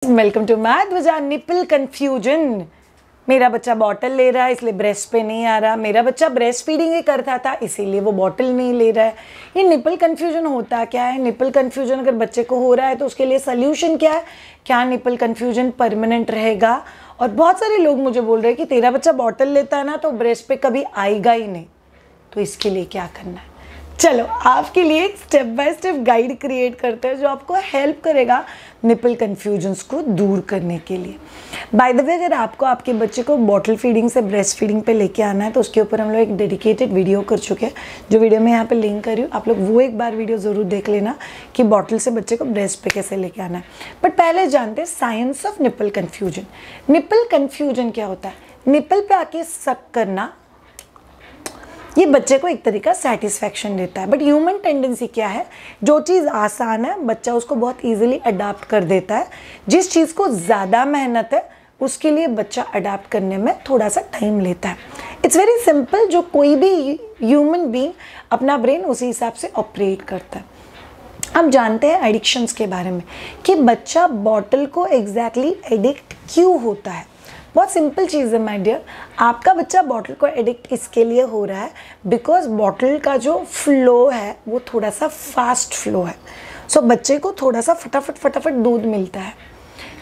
Welcome to math वजह nipple confusion. मेरा बच्चा बॉटल ले रहा है इसलिए ब्रेस्ट पे नहीं आ रहा, मेरा बच्चा ब्रेस्ट फीडिंग ही करता था इसीलिए वो बॉटल नहीं ले रहा है। ये निपल कंफ्यूजन होता क्या है? निपल कंफ्यूजन अगर बच्चे को हो रहा है तो उसके लिए सोल्यूशन क्या है? क्या निपल कंफ्यूजन परमानेंट रहेगा? और बहुत सारे लोग मुझे बोल रहे हैं कि तेरा बच्चा बॉटल लेता है ना तो ब्रेस्ट पे कभी आएगा ही नहीं, तो इसके लिए क्या करना है? चलो आपके लिए एक step by step guide create करते हैं जो आपको हेल्प करेगा निपल कन्फ्यूजन्स को दूर करने के लिए। बाय द वे, अगर आपको आपके बच्चे को बॉटल फीडिंग से ब्रेस्ट फीडिंग पे लेके आना है तो उसके ऊपर हम लोग एक डेडिकेटेड वीडियो कर चुके हैं, जो वीडियो मैं यहाँ पे लिंक कर रही हूँ। आप लोग वो एक बार वीडियो ज़रूर देख लेना कि बॉटल से बच्चे को ब्रेस्ट पे कैसे लेके आना है। बट पहले जानते हैं science of nipple confusion. Nipple confusion क्या होता है? निपल पे आके सक करना ये बच्चे को एक तरीका सेटिस्फैक्शन देता है। बट ह्यूमन टेंडेंसी क्या है? जो चीज़ आसान है बच्चा उसको बहुत इजीली अडाप्ट कर देता है। जिस चीज़ को ज़्यादा मेहनत है उसके लिए बच्चा अडाप्ट करने में थोड़ा सा टाइम लेता है। It's very simple. जो कोई भी ह्यूमन बीइंग अपना ब्रेन उसी हिसाब से ऑपरेट करता है। अब जानते हैं एडिक्शंस के बारे में कि बच्चा बॉटल को एग्जैक्टली एडिक्ट क्यों होता है। बहुत सिंपल चीज़ है माय डियर। आपका बच्चा बॉटल को एडिक्ट इसके लिए हो रहा है बिकॉज बॉटल का जो फ्लो है वो थोड़ा सा फास्ट फ्लो है। सो बच्चे को थोड़ा सा फटाफट दूध मिलता है।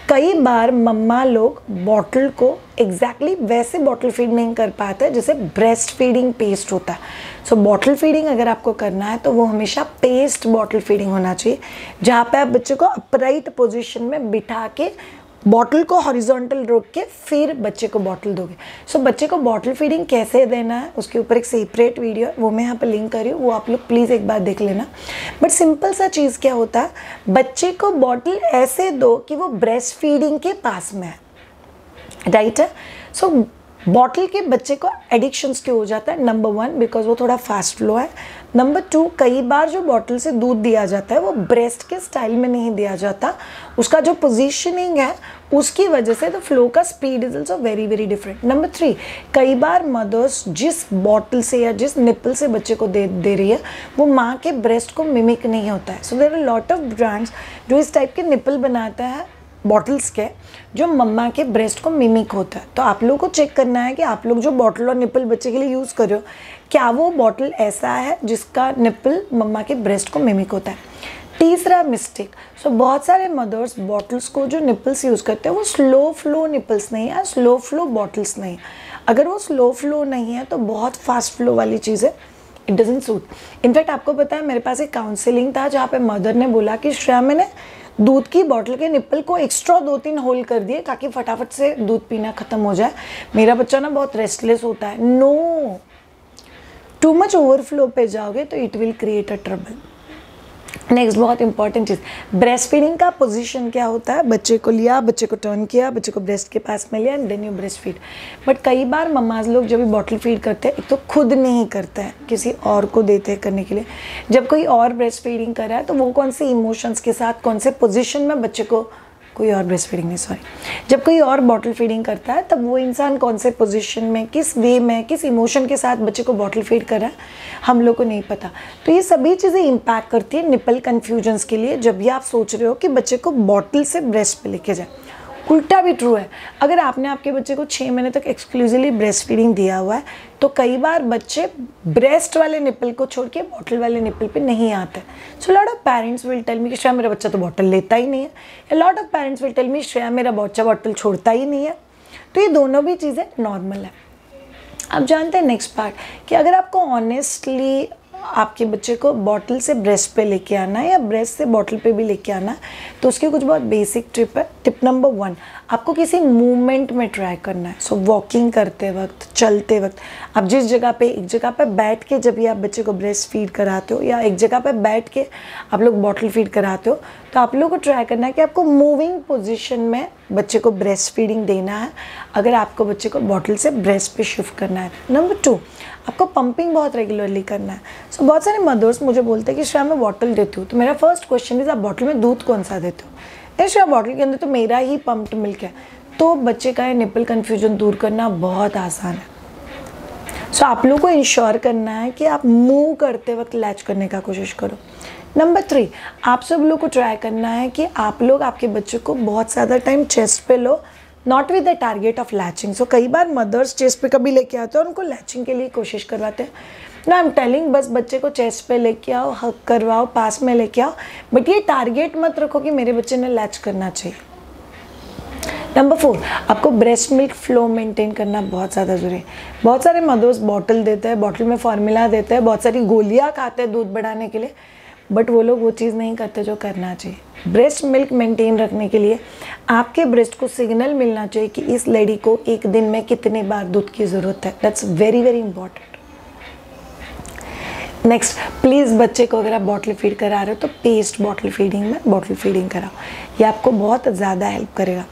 कई बार मम्मा लोग बॉटल को एग्जैक्टली वैसे बॉटल फीड नहीं कर पाते जैसे ब्रेस्ट फीडिंग पेस्ट होता है। सो बॉटल फीडिंग अगर आपको करना है तो वो हमेशा पेस्ट बॉटल फीडिंग होना चाहिए, जहाँ पे आप बच्चे को अपराइट पोजीशन में बिठा के बॉटल को हॉरिजॉन्टल रोक के फिर बच्चे को बॉटल दोगे। सो बच्चे को बॉटल फीडिंग कैसे देना है उसके ऊपर एक सेपरेट वीडियो है, वो मैं यहाँ पर लिंक कर रही हूँ, वो आप लोग प्लीज़ एक बार देख लेना। बट सिंपल सा चीज़ क्या होता है, बच्चे को बॉटल ऐसे दो कि वो ब्रेस्ट फीडिंग के पास में है, राइट है। सो बॉटल के बच्चे को एडिक्शंस क्यों हो जाता है? नंबर 1 बिकॉज वो थोड़ा फास्ट फ्लो है। नंबर 2, कई बार जो बॉटल से दूध दिया जाता है वो ब्रेस्ट के स्टाइल में नहीं दिया जाता, उसका जो पोजीशनिंग है उसकी वजह से द फ्लो का speed is also very very different. Number 3, कई बार मदर्स जिस बॉटल से या जिस निपल से बच्चे को दे रही है वो माँ के ब्रेस्ट को मिमिक नहीं होता है। So there are lot of brands जो इस टाइप के निपल बनाता है बॉटल्स के, जो मम्मा के ब्रेस्ट को मिमिक होता है। तो आप लोगों को चेक करना है कि आप लोग जो बॉटल और निपल बच्चे के लिए यूज़ कर रहे हो क्या वो बॉटल ऐसा है जिसका निपल मम्मा के ब्रेस्ट को मिमिक होता है। तीसरा मिस्टेक, सो बहुत सारे मदर्स बॉटल्स को जो निपल्स यूज़ करते हैं वो स्लो फ्लो निपल्स नहीं है, स्लो फ्लो बॉटल्स नहीं है। अगर वो स्लो फ्लो नहीं है तो बहुत फास्ट फ्लो वाली चीज़ है, इट डजंट सूट। इनफैक्ट आपको पता है मेरे पास एक काउंसलिंग था जहाँ पे मदर ने बोला कि श्रेया मैंने दूध की बॉटल के निपल को एक्स्ट्रा 2-3 होल कर दिए ताकि फटाफट से दूध पीना ख़त्म हो जाए, मेरा बच्चा ना बहुत रेस्टलेस होता है। नो, टू मच ओवरफ्लो पे जाओगे तो it will create a trouble. Next बहुत इंपॉर्टेंट चीज़, ब्रेस्ट फीडिंग का पोजीशन क्या होता है? बच्चे को लिया, बच्चे को टर्न किया, बच्चे को ब्रेस्ट के पास में लिया and then you breast feed. But कई बार मम्माज लोग जब भी बॉटल फीड करते हैं एक तो खुद नहीं करते हैं, किसी और को देते हैं करने के लिए। जब कोई और ब्रेस्ट फीडिंग कर रहा है तो वो कौन से इमोशंस के साथ कौन से पोजिशन में बच्चे को, कोई और ब्रेस्ट फीडिंग नहीं सॉरी, जब कोई और बॉटल फीडिंग करता है तब वो इंसान कौन से पोजीशन में, किस वे में, किस इमोशन के साथ बच्चे को बॉटल फीड कर रहा है हम लोग को नहीं पता। तो ये सभी चीज़ें इम्पैक्ट करती है निपल कन्फ्यूजन्स के लिए जब भी आप सोच रहे हो कि बच्चे को बॉटल से ब्रेस्ट पे लेके जाए। उल्टा भी ट्रू है, अगर आपने आपके बच्चे को 6 महीने तक एक्सक्लूसिवली ब्रेस्ट फीडिंग दिया हुआ है तो कई बार बच्चे ब्रेस्ट वाले निपल को छोड़ के बॉटल वाले निपल पे नहीं आते। So lot of parents will tell me कि श्रेया मेरा बच्चा तो बॉटल लेता ही नहीं है, या lot of parents will tell me Shreya मेरा बच्चा बॉटल छोड़ता ही नहीं है। तो ये दोनों भी चीज़ें नॉर्मल है। अब जानते हैं नेक्स्ट पार्ट कि अगर आपको ऑनेस्टली आपके बच्चे को बॉटल से ब्रेस्ट पे लेके आना है या ब्रेस्ट से बॉटल पे भी लेके आना है तो उसकी कुछ बहुत बेसिक टिप है। टिप नंबर 1, आपको किसी मूवमेंट में ट्राई करना है। सो वॉकिंग करते वक्त, चलते वक्त, आप जिस जगह पे, एक जगह पे बैठ के जब भी आप बच्चे को ब्रेस्ट फीड कराते हो या एक जगह पे बैठ के आप लोग बॉटल फीड कराते हो तो आप लोग को ट्राई करना है कि आपको मूविंग पोजिशन में बच्चे को ब्रेस्ट फीडिंग देना है अगर आपको बच्चे को बॉटल से ब्रेस्ट पे शिफ्ट करना है। नंबर 2, आपको पंपिंग बहुत रेगुलरली करना है। सो बहुत सारे मदर्स मुझे बोलते हैं कि श्रेया मैं बॉटल देती हूँ, तो मेरा फर्स्ट क्वेश्चन इज आप बॉटल में दूध कौन सा देते हो? श्रेया बॉटल के अंदर तो मेरा ही पम्प्ड मिल्क है। तो बच्चे का ये निपल कन्फ्यूजन दूर करना बहुत आसान है। सो आप लोगों को इंश्योर करना है कि आप मूव करते वक्त लैच करने का कोशिश करो। नंबर 3, आप सब लोग को ट्राई करना है कि आप लोग आपके बच्चे को बहुत ज़्यादा टाइम चेस्ट पे लो, not with the target of latching. So कई बार मदर्स चेस्ट पे कभी लेके आते हैं और उनको लैचिंग के लिए कोशिश करवाते हैं। ना आई एम टेलिंग, बस बच्चे को चेस्ट पे लेके आओ, हग करवाओ, पास में लेके आओ, बट ये टारगेट मत रखो कि मेरे बच्चे ने लैच करना चाहिए। नंबर 4, आपको ब्रेस्ट मिल्क फ्लो मेंटेन करना बहुत ज़्यादा ज़रूरी है। बहुत सारे मदर्स बॉटल देते हैं, बॉटल में फार्मूला देते हैं, बहुत सारी गोलियाँ खाते हैं दूध बढ़ाने के लिए, बट वो लोग वो चीज़ नहीं करते जो करना चाहिए। ब्रेस्ट मिल्क मेंटेन रखने के लिए आपके ब्रेस्ट को सिग्नल मिलना चाहिए कि इस लेडी को एक दिन में कितने बार दूध की ज़रूरत है। That's very very important. Next, please बच्चे को अगर आप बॉटल फीड करा रहे हो तो पेस्ट बॉटल फीडिंग में बॉटल फीडिंग कराओ, ये आपको बहुत ज़्यादा हेल्प करेगा।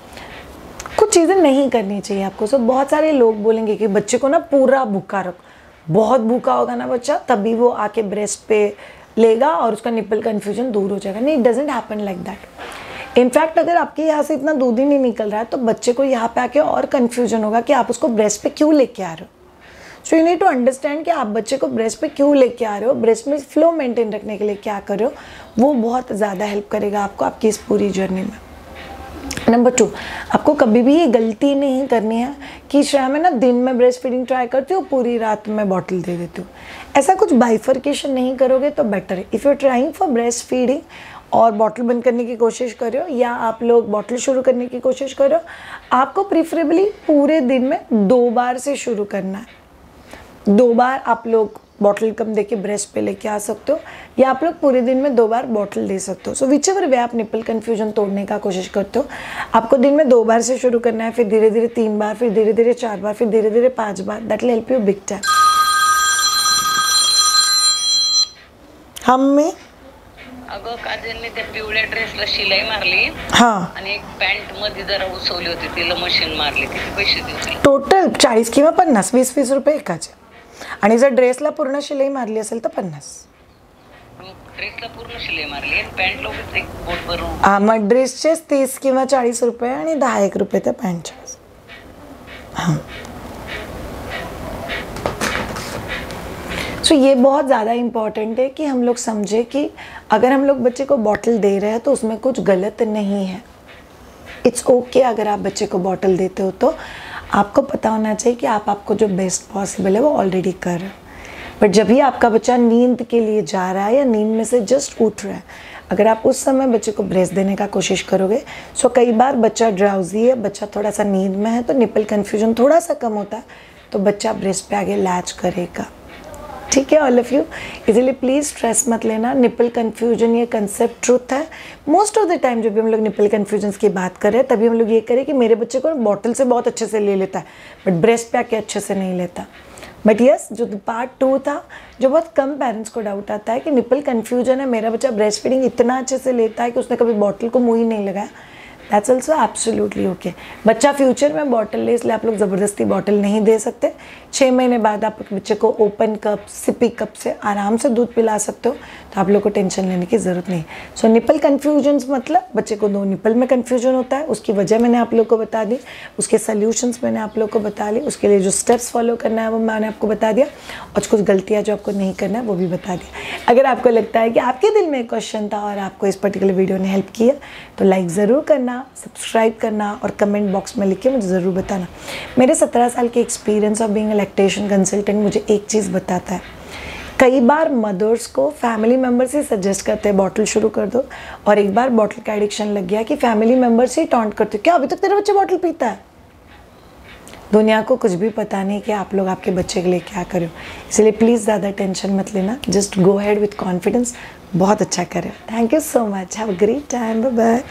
कुछ चीज़ें नहीं करनी चाहिए आपको। सो बहुत सारे लोग बोलेंगे कि बच्चे को ना पूरा भूखा रखो, बहुत भूखा होगा ना बच्चा तभी वो आके ब्रेस्ट पे लेगा और उसका निपल कन्फ्यूजन दूर हो जाएगा। नहीं, it doesn't happen like that. In fact अगर आपके यहाँ से इतना दूध ही नहीं निकल रहा है तो बच्चे को यहाँ पे आके और कन्फ्यूजन होगा कि आप उसको ब्रेस्ट पे क्यों लेके आ रहे हो। So you need to understand कि आप बच्चे को ब्रेस्ट पे क्यों लेके आ रहे हो, ब्रेस्ट में फ्लो मेंटेन रखने के लिए क्या कर रहे हो, वो बहुत ज़्यादा हेल्प करेगा आपको आपकी इस पूरी जर्नी में। नंबर 2, आपको कभी भी ये गलती नहीं करनी है कि श्रेया मैं ना दिन में ब्रेस्ट फीडिंग ट्राई करती हूँ, पूरी रात में बॉटल दे देती हूँ। ऐसा कुछ बाइफर्केशन नहीं करोगे तो बेटर है। If you are trying for breast feeding और बॉटल बंद करने की कोशिश कर रहे हो या आप लोग बॉटल शुरू करने की कोशिश कर रहे हो, आपको प्रीफरेबली पूरे दिन में 2 बार से शुरू करना है। 2 बार आप लोग बॉटल कम देके ब्रेस्ट पे लेके आ सकते हो या आप लोग पूरे दिन में 2 बार बॉटल दे सकते हो। सो विच एवर वे आप निपल कन्फ्यूजन तोड़ने का कोशिश करते हो, आपको दिन में 2 बार से शुरू करना है, फिर धीरे धीरे 3 बार, फिर धीरे धीरे 4 बार, फिर धीरे धीरे 5 बार। That will help you big time. हमें अगं काजलने त्या पिवळ्या ड्रेसला शिलाई मारली हाँ आणि एक पॅन्ट मध्ये जरा उसवली होती, तिला मशीन मारली, किती पैसे देऊ? टोटल 40 किंवा 50, 20-20 रुपये एकाचे। आणि जर ड्रेसला पूर्ण शिलाई मारली असेल तर 50। ड्रेसला पूर्ण शिलाई मारली आणि पॅन्टला उगीच एक बोट भरून। हां, मग ड्रेसचेच 30 किंवा 40 रुपये आणि 10-1 रुपये त्या पॅन्टचे। हाँ, सो ये बहुत ज़्यादा इम्पॉर्टेंट है कि हम लोग समझे कि अगर हम लोग बच्चे को बॉटल दे रहे हैं तो उसमें कुछ गलत नहीं है। इट्स ओके अगर आप बच्चे को बॉटल देते हो तो आपको पता होना चाहिए कि आपको जो बेस्ट पॉसिबल है वो ऑलरेडी कर रहे हो। बट जब भी आपका बच्चा नींद के लिए जा रहा है या नींद में से जस्ट उठ रहा है, अगर आप उस समय बच्चे को ब्रेस्ट देने का कोशिश करोगे, सो कई बार बच्चा ड्राउजी है, बच्चा थोड़ा सा नींद में है तो निपल कन्फ्यूजन थोड़ा सा कम होता है तो बच्चा ब्रेस्ट पे आगे लैच करेगा। ठीक है ऑल ऑफ यू, इसीलिए प्लीज़ स्ट्रेस मत लेना। निपल कन्फ्यूजन ये कंसेप्ट ट्रुथ है। मोस्ट ऑफ द टाइम जब भी हम लोग निपल कन्फ्यूजन्स की बात कर रहे हैं तभी हम लोग ये करें कि मेरे बच्चे को बॉटल से बहुत अच्छे से ले लेता है बट ब्रेस्ट पे आके अच्छे से नहीं लेता। बट यस, जो पार्ट 2 था, जो बहुत कम पेरेंट्स को डाउट आता है कि निपल कन्फ्यूजन है, मेरा बच्चा ब्रेस्ट फीडिंग इतना अच्छे से लेता है कि उसने कभी बॉटल को मुँह ही नहीं लगाया, दैट्स ऑल्सो एब्सोल्युटली ओके। बच्चा फ्यूचर में बॉटल ले, इसलिए आप लोग ज़बरदस्ती बॉटल नहीं दे सकते। 6 महीने बाद आप बच्चे को ओपन कप, सिपी कप से आराम से दूध पिला सकते हो, तो आप लोग को टेंशन लेने की ज़रूरत नहीं। सो निपल कन्फ्यूजन्स मतलब बच्चे को 2 निपल में कन्फ्यूजन होता है, उसकी वजह मैंने आप लोग को बता दी, उसके सल्यूशंस मैंने आप लोग को बता ली, उसके लिए जो स्टेप्स फॉलो करना है वो मैंने आपको बता दिया और कुछ गलतियाँ जो आपको नहीं करना है वो भी बता दिया। अगर आपको लगता है कि आपके दिल में एक क्वेश्चन था और आपको इस पर्टिकुलर वीडियो ने हेल्प किया तो लाइक ज़रूर करना, सब्सक्राइब करना और कमेंट बॉक्स में लिख के मुझे ज़रूर बताना। मेरे 17 साल के experience of being a lactation consultant मुझे एक चीज़ बताता है, कई बार मदर्स को फैमिली मेम्बर्स ही सजेस्ट करते हैं बॉटल शुरू कर दो, और एक बार बॉटल का एडिक्शन लग गया कि फैमिली मेम्बर्स ही टॉन्ट करते, क्या अभी तक तेरा बच्चा बॉटल पीता है? दुनिया को कुछ भी पता नहीं कि आप लोग आपके बच्चे के लिए क्या करो, इसलिए प्लीज़ ज़्यादा टेंशन मत लेना, just go ahead with confidence, बहुत अच्छा करें। Thank you so much, have a great time, bye bye.